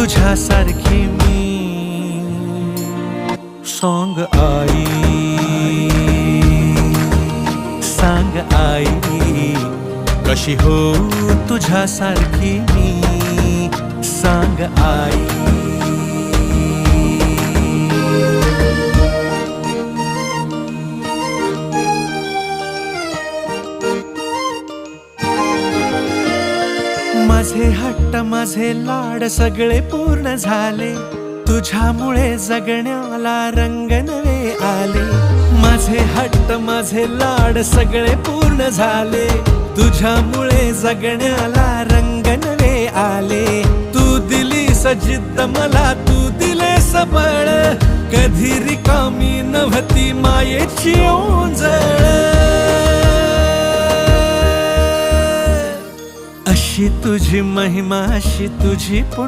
तुझ्यासारखी me. Song I, सांग आई, कशी हो तुझ्यासारखी मी. सांग आई. माझे हट्ट माझे लाड सगळे पूर्ण झाले. तुझ्यामुळे जगण्याला रंग नवे आले. माझे हट्ट माझे लाड सगळे पूर्ण झाले. तुझ्यामुळे जगण्याला रंग नवे आले. तू दिलीस जिद्द मला, तू दिलेस बळ. कधी रिकामी नव्हती मायेची ओंजळ. अशी तुझी महिमा, अशी तुझी पुण्य.